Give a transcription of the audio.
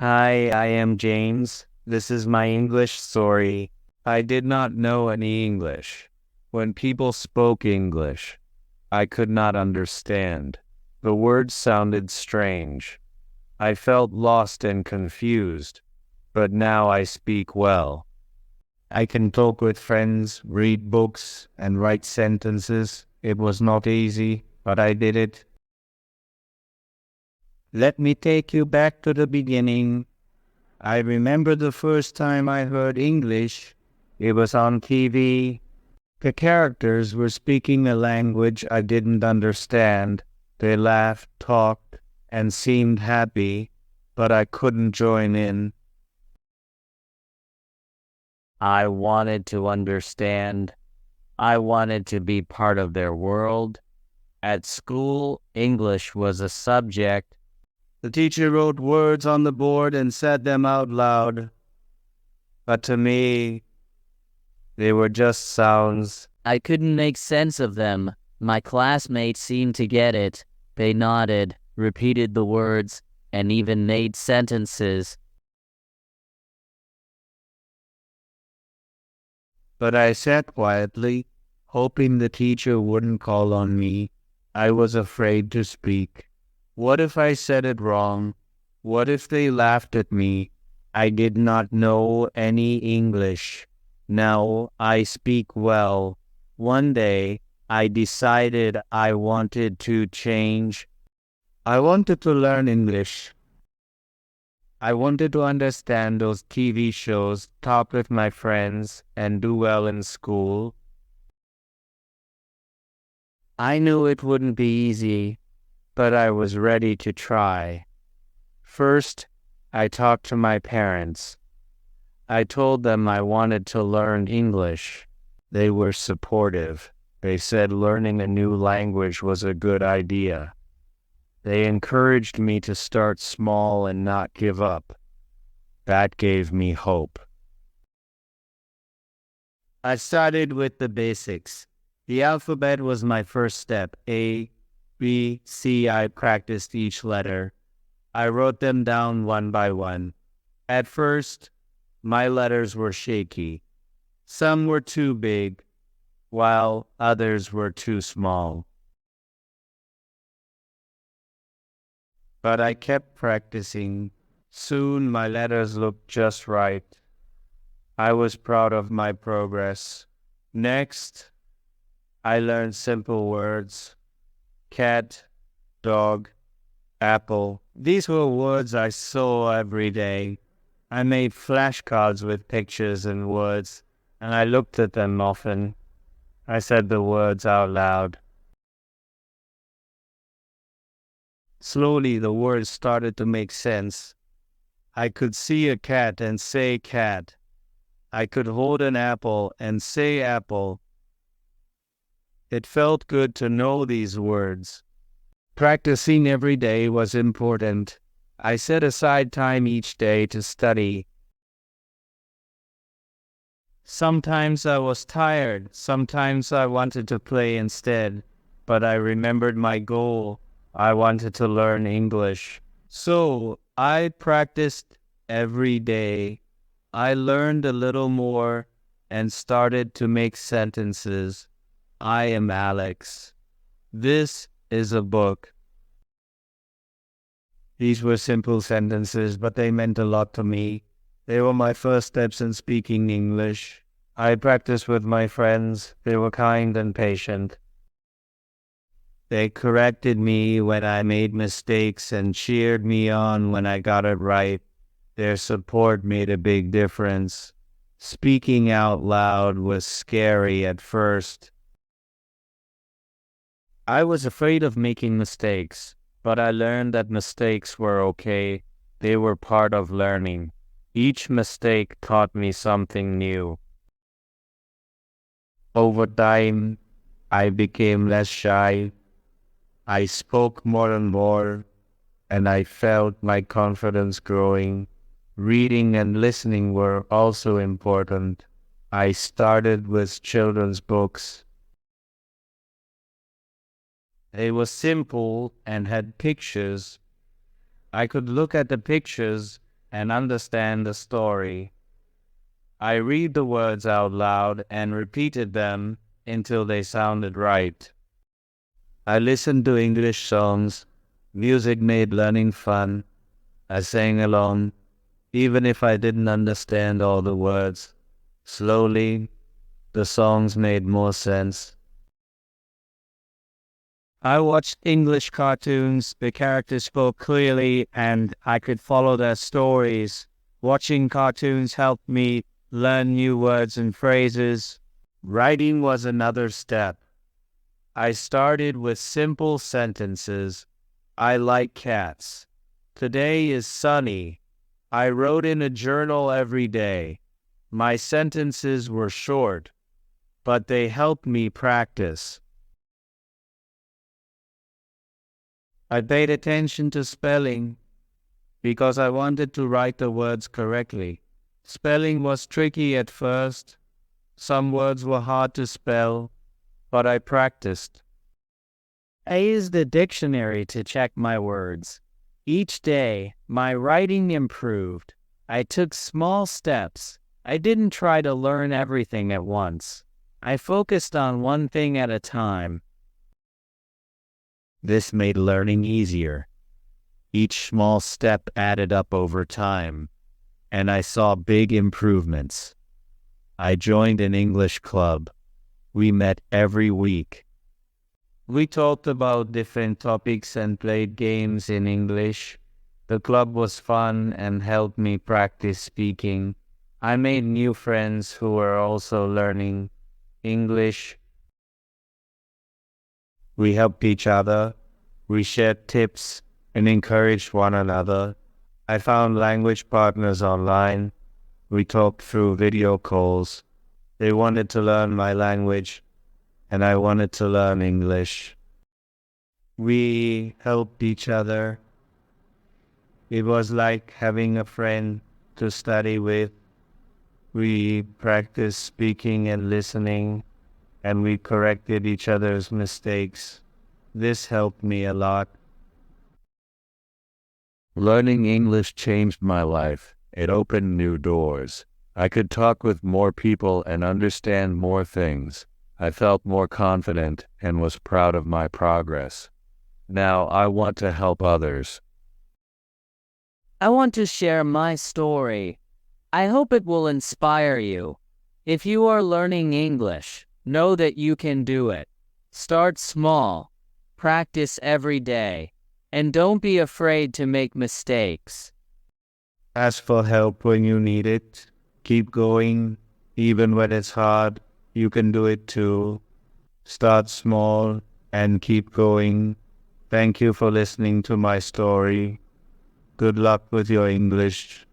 Hi, I am James. This is my English story. I did not know any English. When people spoke English, I could not understand. The words sounded strange. I felt lost and confused, but now I speak well. I can talk with friends, read books, and write sentences. It was not easy, but I did it. Let me take you back to the beginning. I remember the first time I heard English. It was on TV. The characters were speaking a language I didn't understand. They laughed, talked, and seemed happy, but I couldn't join in. I wanted to understand. I wanted to be part of their world. At school, English was a subject. The teacher wrote words on the board and said them out loud. But to me, they were just sounds. I couldn't make sense of them. My classmates seemed to get it. They nodded, repeated the words, and even made sentences. But I sat quietly, hoping the teacher wouldn't call on me. I was afraid to speak. What if I said it wrong? What if they laughed at me? I did not know any English. Now I speak well. One day, I decided I wanted to change. I wanted to learn English. I wanted to understand those TV shows, talk with my friends, and do well in school. I knew it wouldn't be easy, but I was ready to try. First, I talked to my parents. I told them I wanted to learn English. They were supportive. They said learning a new language was a good idea. They encouraged me to start small and not give up. That gave me hope. I started with the basics. The alphabet was my first step. A, B, C. I practiced each letter. I wrote them down one by one. At first, my letters were shaky. Some were too big, while others were too small. But I kept practicing. Soon my letters looked just right. I was proud of my progress. Next, I learned simple words. Cat, dog, apple. These were words I saw every day. I made flashcards with pictures and words, and I looked at them often. I said the words out loud. Slowly, the words started to make sense. I could see a cat and say cat. I could hold an apple and say apple. It felt good to know these words. Practicing every day was important. I set aside time each day to study. Sometimes I was tired, sometimes I wanted to play instead, but I remembered my goal. I wanted to learn English. So I practiced every day. I learned a little more and started to make sentences. I am Alex. This is a book. These were simple sentences, but they meant a lot to me. They were my first steps in speaking English. I practiced with my friends. They were kind and patient. They corrected me when I made mistakes and cheered me on when I got it right. Their support made a big difference. Speaking out loud was scary at first. I was afraid of making mistakes, but I learned that mistakes were okay. They were part of learning. Each mistake taught me something new. Over time, I became less shy. I spoke more and more, and I felt my confidence growing. Reading and listening were also important. I started with children's books. They were simple and had pictures. I could look at the pictures and understand the story. I read the words out loud and repeated them until they sounded right. I listened to English songs. Music made learning fun. I sang along, even if I didn't understand all the words. Slowly, the songs made more sense. I watched English cartoons. The characters spoke clearly and I could follow their stories. Watching cartoons helped me learn new words and phrases. Writing was another step. I started with simple sentences. I like cats. Today is sunny. I wrote in a journal every day. My sentences were short, but they helped me practice. I paid attention to spelling because I wanted to write the words correctly. Spelling was tricky at first. Some words were hard to spell, but I practiced. I used the dictionary to check my words. Each day, my writing improved. I took small steps. I didn't try to learn everything at once. I focused on one thing at a time. This made learning easier. Each small step added up over time, and I saw big improvements. I joined an English club. We met every week. We talked about different topics and played games in English. The club was fun and helped me practice speaking. I made new friends who were also learning English. We helped each other. We shared tips and encouraged one another. I found language partners online. We talked through video calls. They wanted to learn my language, and I wanted to learn English. We helped each other. It was like having a friend to study with. We practiced speaking and listening, and we corrected each other's mistakes. This helped me a lot. Learning English changed my life. It opened new doors. I could talk with more people and understand more things. I felt more confident and was proud of my progress. Now I want to help others. I want to share my story. I hope it will inspire you. If you are learning English, know that you can do it. Start small. Practice every day. And don't be afraid to make mistakes. Ask for help when you need it. Keep going. Even when it's hard, you can do it too. Start small and keep going. Thank you for listening to my story. Good luck with your English.